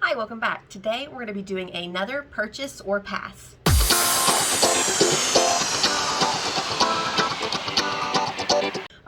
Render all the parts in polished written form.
Hi, welcome back. Today we're going to be doing another purchase or pass.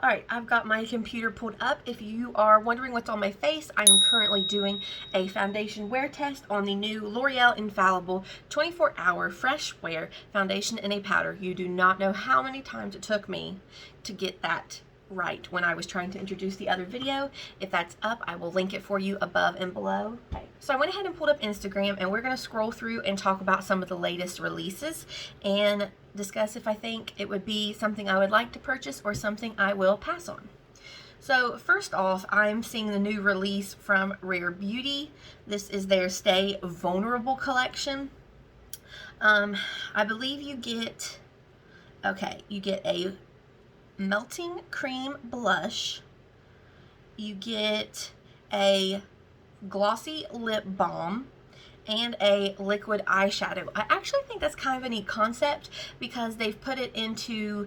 Alright, I've got my computer pulled up. If you are wondering what's on my face, I am currently doing a foundation wear test on the new L'Oreal Infallible 24-hour fresh wear foundation in a powder. You do not know how many times it took me to get that right when I was trying to introduce the other video. If that's up, I will link it for you above and below. Okay. So I went ahead and pulled up Instagram, and we're going to scroll through and talk about some of the latest releases and discuss if I think it would be something I would like to purchase or something I will pass on. So first off, I'm seeing the new release from Rare Beauty. This is their Stay Vulnerable collection. I believe you get a melting cream blush, you get a glossy lip balm, and a liquid eyeshadow. I actually think that's kind of a neat concept because they've put it into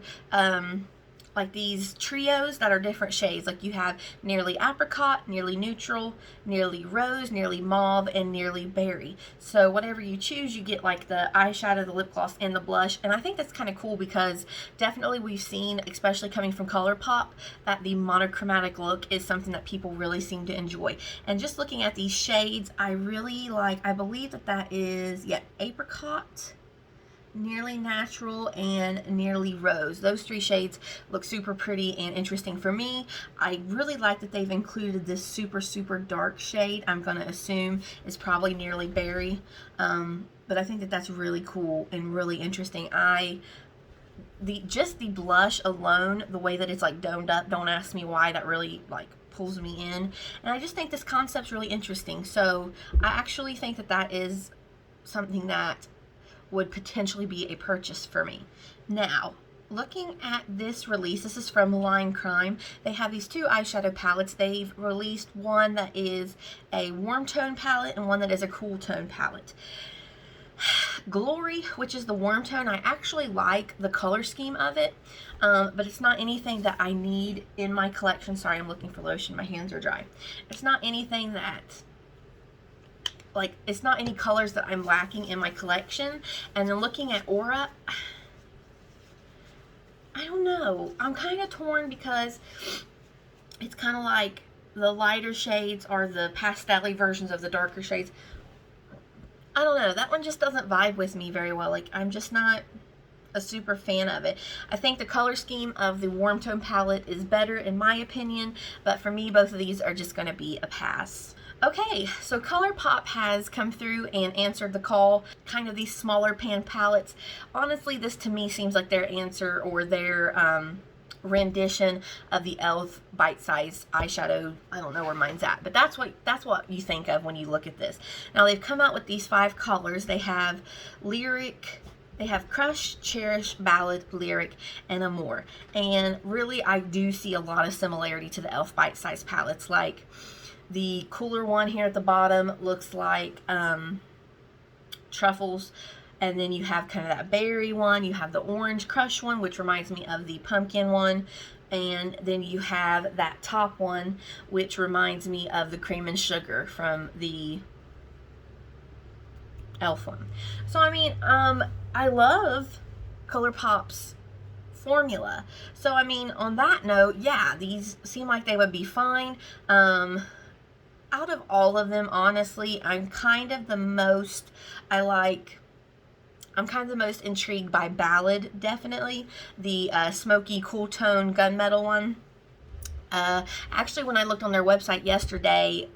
like these trios that are different shades. Like you have nearly apricot, nearly neutral, nearly rose, nearly mauve, and nearly berry. So whatever you choose, you get like the eyeshadow, the lip gloss, and the blush. And I think that's kind of cool because definitely we've seen, especially coming from ColourPop, that the monochromatic look is something that people really seem to enjoy. And just looking at these shades, I really like, I believe that is, apricot, nearly natural, and nearly rose. Those three shades look super pretty and interesting for me. I really like that they've included this super dark shade. I'm gonna assume is probably nearly berry, but I think that that's really cool and really interesting. Just the blush alone, the way that it's like domed up, don't ask me why, that really like pulls me in, and I just think this concept's really interesting. So I actually think that that is something that would potentially be a purchase for me. Now, looking at this release, this is from Line Crime. They have these two eyeshadow palettes. They've released one that is a warm tone palette and one that is a cool tone palette. Glory, which is the warm tone, I actually like the color scheme of it, but it's not anything that I need in my collection. Sorry, I'm looking for lotion. My hands are dry. It's not anything that, like, it's not any colors that I'm lacking in my collection. And then looking at Aura, I don't know. I'm kind of torn because it's kind of like the lighter shades are the pastel-y versions of the darker shades. I don't know. That one just doesn't vibe with me very well. Like, I'm just not a super fan of it. I think the color scheme of the warm tone palette is better in my opinion, but for me, both of these are just going to be a pass. Okay, so ColourPop has come through and answered the call, kind of these smaller pan palettes. Honestly, this to me seems like their answer or their rendition of the e.l.f. bite-sized eyeshadow. I don't know where mine's at, but that's what you think of when you look at this. Now, they've come out with these 5 colors. They have Lyric, they have Crush, Cherish, Ballad, Lyric, and Amour. And really, I do see a lot of similarity to the e.l.f. bite-sized palettes. Like, the cooler one here at the bottom looks like truffles, and then you have kind of that berry one, you have the orange crush one, which reminds me of the pumpkin one, and then you have that top one, which reminds me of the cream and sugar from the e.l.f. one. So I mean, I love ColourPop's formula. So I mean, on that note, yeah, these seem like they would be fine. Out of all of them, honestly, I'm kind of the most intrigued by Ballad, definitely. The smoky, cool tone gunmetal one. Actually, when I looked on their website yesterday,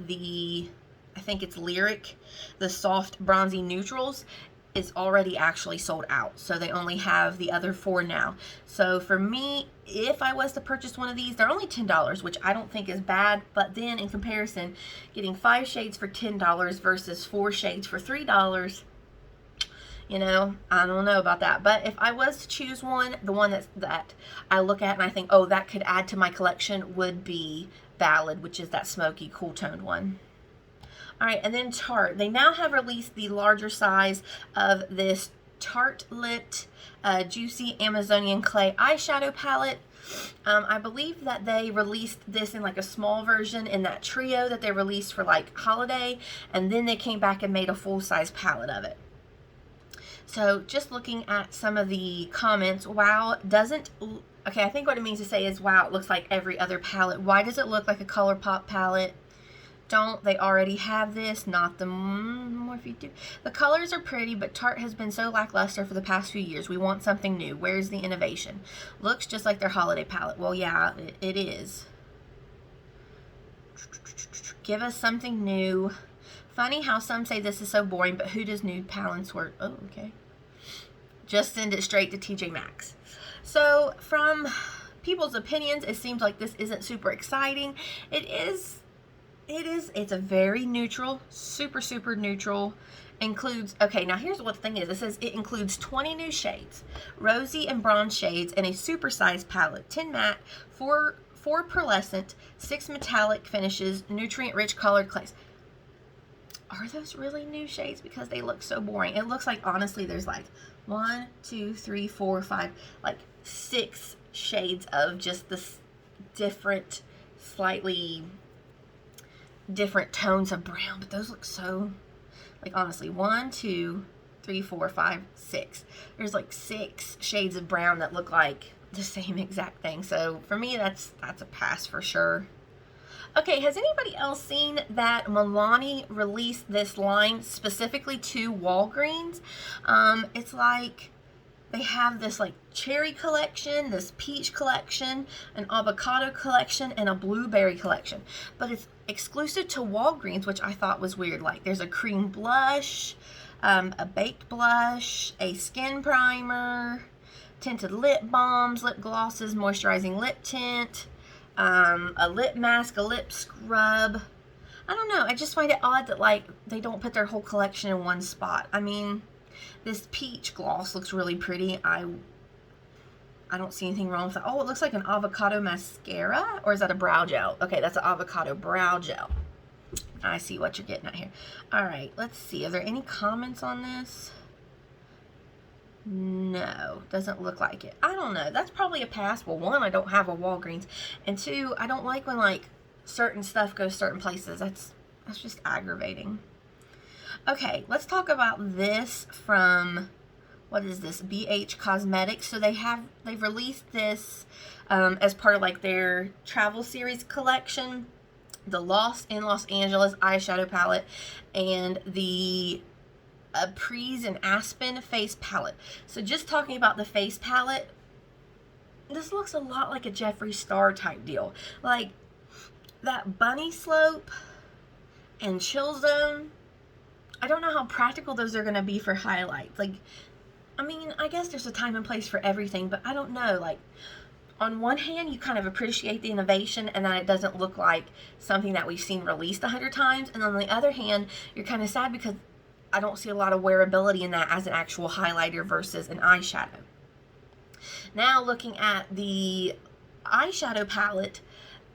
I think it's Lyric, the soft bronzy neutrals, is already actually sold out. So they only have the other 4 now. So for me, if I was to purchase one of these, they're only $10, which I don't think is bad. But then in comparison, getting 5 shades for $10 versus 4 shades for $3, you know, I don't know about that. But if I was to choose one, the one that I look at and I think, oh, that could add to my collection would be Ballad, which is that smoky, cool toned one. Alright, and then Tarte. They now have released the larger size of this Tartelette Juicy Amazonian Clay eyeshadow palette. I believe that they released this in like a small version in that trio that they released for like holiday, and then they came back and made a full-size palette of it. So just looking at some of the comments, wow, doesn't, okay, I think what it means to say is, wow, it looks like every other palette. Why does it look like a ColourPop palette? Don't they already have this? Not the Morphe do. The colors are pretty, but Tarte has been so lackluster for the past few years. We want something new. Where's the innovation? Looks just like their holiday palette. Well, yeah, it is. Give us something new. Funny how some say this is so boring, but who does nude palettes work? Oh, okay. Just send it straight to TJ Maxx. So from people's opinions, it seems like this isn't super exciting. It's a very neutral, super neutral. Includes, okay, now here's what the thing is. It says it includes 20 new shades, rosy and bronze shades, and a supersized palette, 10 matte, 4 pearlescent, 6 metallic finishes, nutrient-rich colored clays. Are those really new shades? Because they look so boring. It looks like, honestly, there's like 1, 2, 3, 4, 5, like 6 shades of just this different, slightly different tones of brown, but those look so, like, honestly, 1, 2, 3, 4, 5, 6. There's like 6 shades of brown that look like the same exact thing. So for me, that's a pass for sure. Okay, has anybody else seen that Milani released this line specifically to Walgreens? It's like they have this like cherry collection, this peach collection, an avocado collection, and a blueberry collection. But it's exclusive to Walgreens, which I thought was weird. Like there's a cream blush, a baked blush, a skin primer, tinted lip balms, lip glosses, moisturizing lip tint, a lip mask, a lip scrub. I don't know. I just find it odd that like they don't put their whole collection in one spot. I mean, this peach gloss looks really pretty. I don't see anything wrong with that. Oh, it looks like an avocado mascara, or is that a brow gel? Okay, that's an avocado brow gel. I see what you're getting at here. All right, let's see. Are there any comments on this? No, doesn't look like it. I don't know. That's probably a pass. Well, 1, I don't have a Walgreens, and 2, I don't like when like certain stuff goes certain places. That's just aggravating. Okay, let's talk about this from, what is this, BH Cosmetics. So they've released this as part of like their travel series collection, the Lost in Los Angeles eyeshadow palette, and the Prise and Aspen face palette. So just talking about the face palette, this looks a lot like a Jeffree Star type deal. Like that Bunny Slope and Chill Zone, I don't know how practical those are going to be for highlights. Like, I mean, I guess there's a time and place for everything, but I don't know. Like, on one hand, you kind of appreciate the innovation and that it doesn't look like something that we've seen released 100 times. And on the other hand, you're kind of sad because I don't see a lot of wearability in that as an actual highlighter versus an eyeshadow. Now, looking at the eyeshadow palette,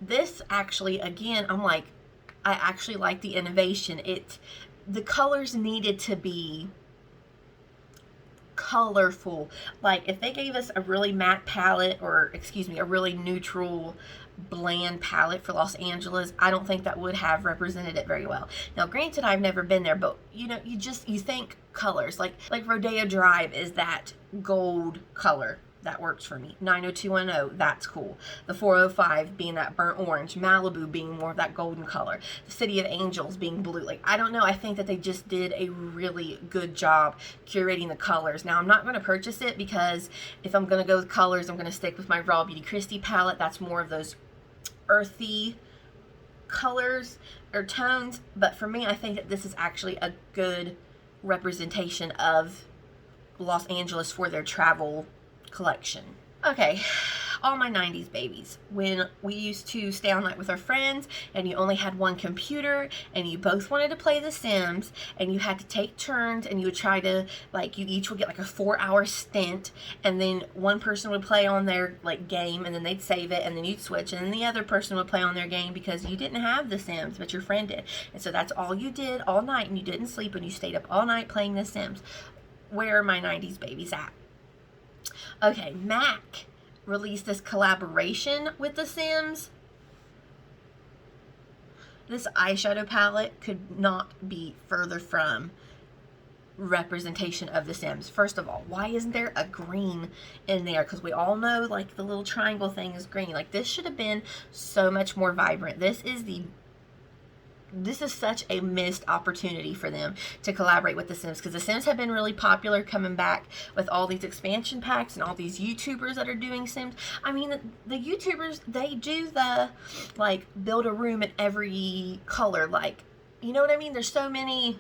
this actually, again, I'm like, I actually like the innovation. The colors needed to be colorful. Like if they gave us a really matte palette, or excuse me, a really neutral bland palette for Los Angeles, I don't think that would have represented it very well. Now granted, I've never been there, but you know, you think colors, like Rodeo Drive is that gold color. That works for me. 90210, that's cool. The 405 being that burnt orange, Malibu being more of that golden color, the City of Angels being blue. Like, I don't know, I think that they just did a really good job curating the colors. Now, I'm not going to purchase it because if I'm going to go with colors, I'm going to stick with my Raw Beauty Kristi palette. That's more of those earthy colors or tones. But for me, I think that this is actually a good representation of Los Angeles for their travel collection. Okay, all my 90s babies. When we used to stay all night with our friends and you only had one computer and you both wanted to play The Sims and you had to take turns and you would try to, like, you each would get like a 4-hour stint, and then one person would play on their like game and then they'd save it and then you'd switch, and then the other person would play on their game because you didn't have The Sims but your friend did, and so that's all you did all night and you didn't sleep and you stayed up all night playing The Sims. Where are my 90s babies at? Okay, Mac released this collaboration with The Sims. This eyeshadow palette could not be further from representation of The Sims. First of all, why isn't there a green in there? Because we all know, like, the little triangle thing is green. Like, this should have been so much more vibrant. This is such a missed opportunity for them to collaborate with The Sims, because The Sims have been really popular coming back with all these expansion packs and all these YouTubers that are doing Sims. I mean, the YouTubers, they do the, like, build a room in every color. Like, you know what I mean? There's so many.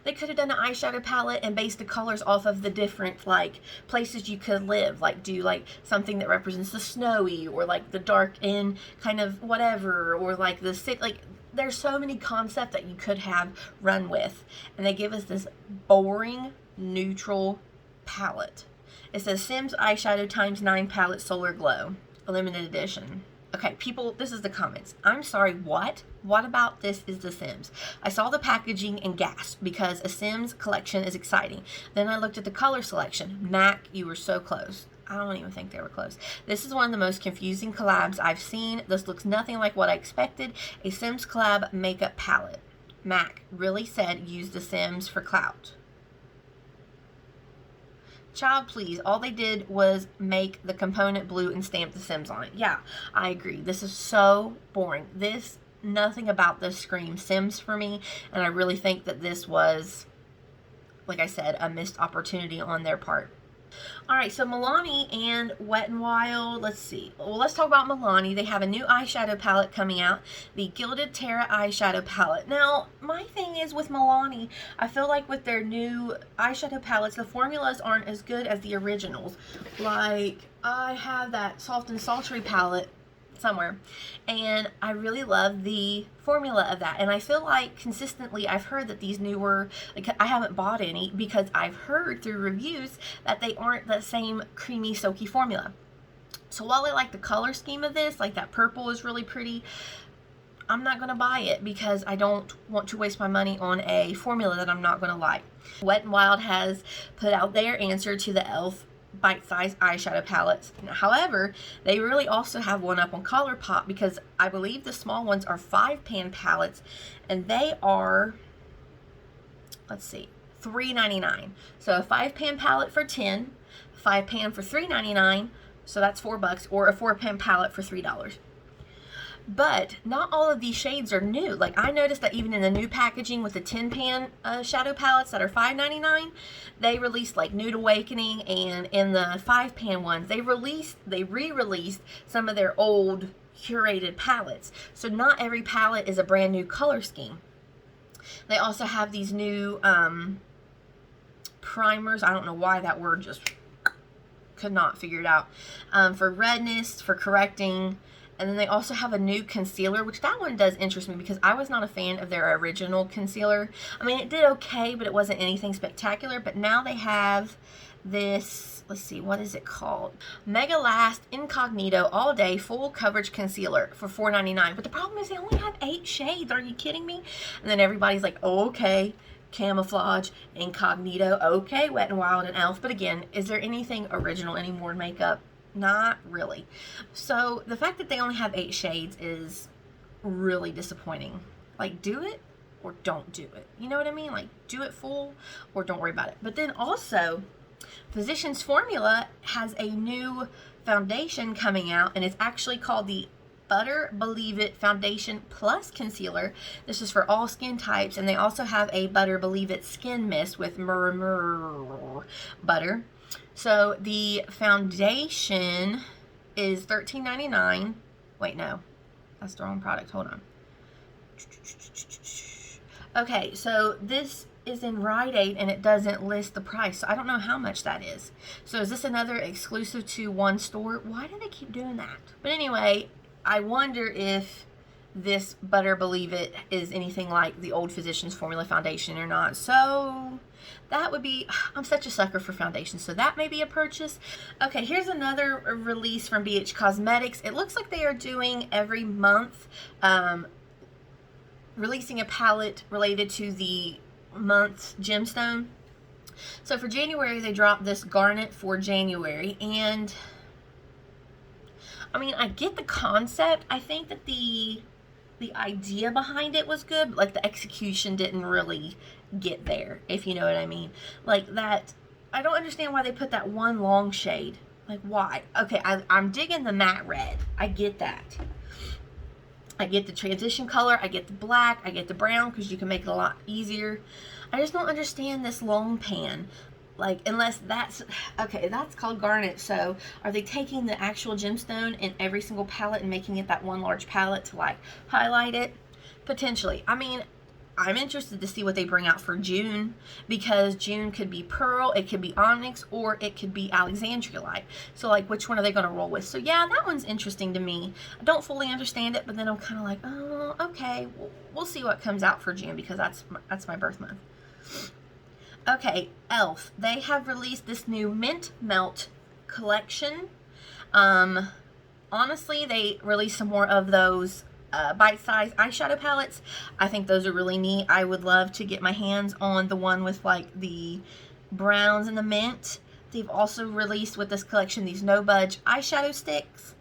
They could have done an eyeshadow palette and based the colors off of the different, like, places you could live. Like, do, like, something that represents the snowy, or, like, the dark in kind of whatever, or, like, the city. Like, there's so many concepts that you could have run with. And they give us this boring, neutral palette. It says Sims Eyeshadow x9 Palette Solar Glow. Limited edition. Okay, people, this is the comments. I'm sorry, what? What about this is The Sims? I saw the packaging and gasped because a Sims collection is exciting. Then I looked at the color selection. Mac, you were so close. I don't even think they were close. This is one of the most confusing collabs I've seen. This looks nothing like what I expected. A Sims collab makeup palette. Mac really said use The Sims for clout. Child, please. All they did was make the component blue and stamp The Sims on it. Yeah, I agree. This is so boring. Nothing about this screams Sims for me. And I really think that this was, like I said, a missed opportunity on their part. Alright, so Milani and Wet n Wild, let's see. Well, let's talk about Milani. They have a new eyeshadow palette coming out, the Gilded Terra eyeshadow palette. Now, my thing is with Milani, I feel like with their new eyeshadow palettes, the formulas aren't as good as the originals. Like, I have that Soft and Sultry palette somewhere, and I really love the formula of that. And I feel like consistently I've heard that these newer, like, I haven't bought any because I've heard through reviews that they aren't the same creamy silky formula. So while I like the color scheme of this, like that purple is really pretty, I'm not going to buy it because I don't want to waste my money on a formula that I'm not going to like. Wet n Wild has put out their answer to the e.l.f. bite-sized eyeshadow palettes. However, they really also have one up on ColourPop, because I believe the small ones are 5-pan palettes, and they are, let's see, $3.99. So a 5-pan palette for $10, 5-pan for $3.99, so that's $4, or a 4-pan palette for $3. But not all of these shades are new. Like, I noticed that even in the new packaging with the 10-pan shadow palettes that are $5.99, they released like Nude Awakening, and in the 5-pan ones, they re-released some of their old curated palettes. So not every palette is a brand new color scheme. They also have these new primers. I don't know why that word just could not figure it out. For redness, for correcting. And then they also have a new concealer, which that one does interest me because I was not a fan of their original concealer. I mean, it did okay, but it wasn't anything spectacular. But now they have this, let's see, what is it called? Mega Last Incognito All Day Full Coverage Concealer for $4.99. But the problem is they only have 8 shades. Are you kidding me? And then everybody's like, oh, okay, Camouflage, Incognito, okay, Wet n Wild, and e.l.f. But again, is there anything original anymore in makeup? Not really. So the fact that they only have 8 shades is really disappointing. Like, do it or don't do it. You know what I mean? Like, do it full or don't worry about it. But then also, Physicians Formula has a new foundation coming out, and it's actually called the Butter Believe It Foundation Plus Concealer. This is for all skin types, and they also have a Butter Believe It Skin Mist with butter. So the foundation is $13.99. Wait, no, that's the wrong product. Hold on. Okay, so this is in Rite Aid and it doesn't list the price, so I don't know how much that is. So is this another exclusive to one store? Why do they keep doing that? But anyway, I wonder if this Butter Believe It is anything like the old Physicians Formula foundation or not. So that would be, I'm such a sucker for foundations, so that may be a purchase. Okay, here's another release from BH Cosmetics. It looks like they are doing every month, releasing a palette related to the month's gemstone. So for January, they dropped this Garnet for January, and I mean, I get the concept. I think that the idea behind it was good, but like the execution didn't really get there, if you know what I mean. Like that, I don't understand why they put that one long shade. Like, why? Okay, I'm digging the matte red. I get that. I get the transition color. I get the black. I get the brown because you can make it a lot easier. I just don't understand this long pan. Like, unless that's, okay, that's called garnet. So are they taking the actual gemstone in every single palette and making it that one large palette to like highlight it? Potentially. I mean, I'm interested to see what they bring out for June, because June could be pearl, it could be onyx, or it could be alexandrite. So like, which one are they going to roll with? So yeah, that one's interesting to me. I don't fully understand it, but then I'm kind of like, oh, okay, we'll see what comes out for June, because that's my birth month. Okay, e.l.f. They have released this new Mint Melt collection. Honestly, they released some more of those bite-sized eyeshadow palettes. I think those are really neat. I would love to get my hands on the one with like the browns and the mint. They've also released with this collection these No Budge eyeshadow sticks,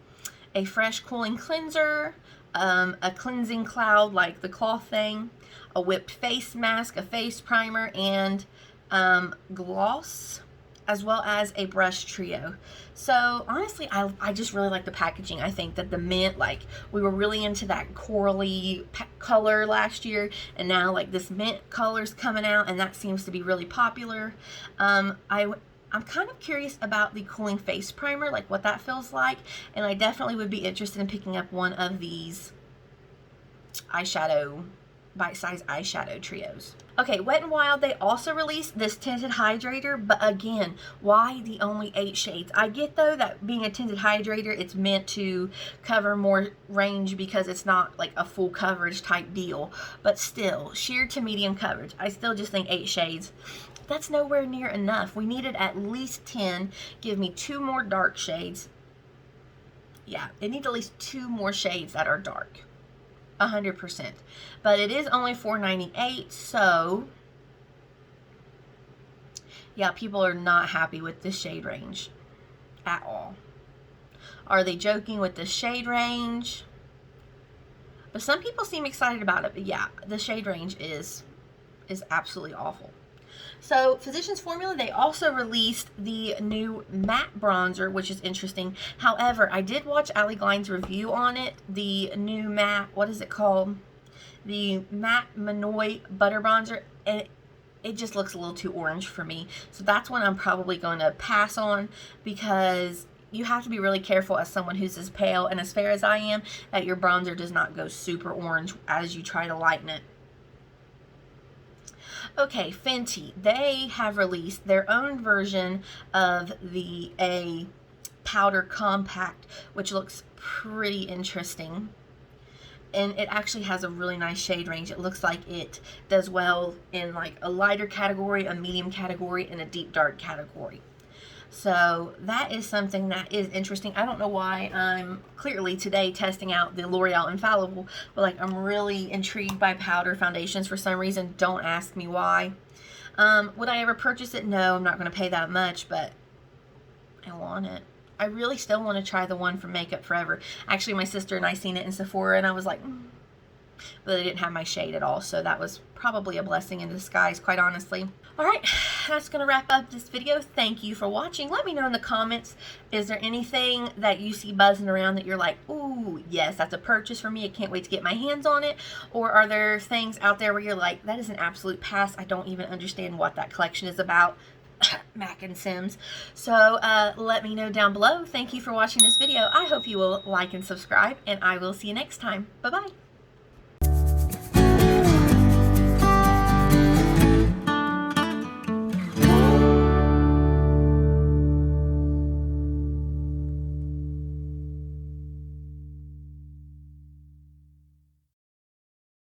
a fresh cooling cleanser, a cleansing cloud like the cloth thing, a whipped face mask, a face primer, and gloss, as well as a brush trio. So honestly, I just really like the packaging. I think that the mint, like, we were really into that corally color last year, and now like this mint color's coming out, and that seems to be really popular. I'm kind of curious about the cooling face primer, like what that feels like, and I definitely would be interested in picking up one of these eyeshadow, bite-sized eyeshadow trios. Okay, Wet n Wild, they also released this tinted hydrator, but again, why the only 8 shades? I get though that being a tinted hydrator, it's meant to cover more range because it's not like a full coverage type deal, but still, sheer to medium coverage. I still just think 8 shades, that's nowhere near enough. We needed at least 10. Give me 2 more dark shades. Yeah, they need at least 2 more shades that are dark. 100%. But it is only $4.98, so yeah, people are not happy with this shade range at all. Are they joking with the shade range? But some people seem excited about it. But yeah, the shade range is absolutely awful. So Physicians Formula, they also released the new matte bronzer, which is interesting. However, I did watch Allie Glein's review on it. The new matte, what is it called? The Matte Manoy Butter Bronzer, and it just looks a little too orange for me. So that's one I'm probably going to pass on, because you have to be really careful as someone who's as pale and as fair as I am, that your bronzer does not go super orange as you try to lighten it. Okay, Fenty, they have released their own version of the A Powder Compact, which looks pretty interesting. And it actually has a really nice shade range. It looks like it does well in like a lighter category, a medium category, and a deep dark category. So that is something that is interesting. I don't know why I'm clearly today testing out the L'Oreal Infallible, but like I'm really intrigued by powder foundations for some reason. Don't ask me why. Would I ever purchase it? No, I'm not going to pay that much, but I want it. I really still want to try the one from Makeup Forever. Actually, my sister and I seen it in Sephora, and I was like, but they didn't have my shade at all, so that was probably a blessing in disguise, quite honestly. Alright, that's going to wrap up this video. Thank you for watching. Let me know in the comments, is there anything that you see buzzing around that you're like, ooh, yes, that's a purchase for me, I can't wait to get my hands on it? Or are there things out there where you're like, that is an absolute pass, I don't even understand what that collection is about? Mac and Sims. So let me know down below. Thank you for watching this video. I hope you will like and subscribe, and I will see you next time. Bye-bye.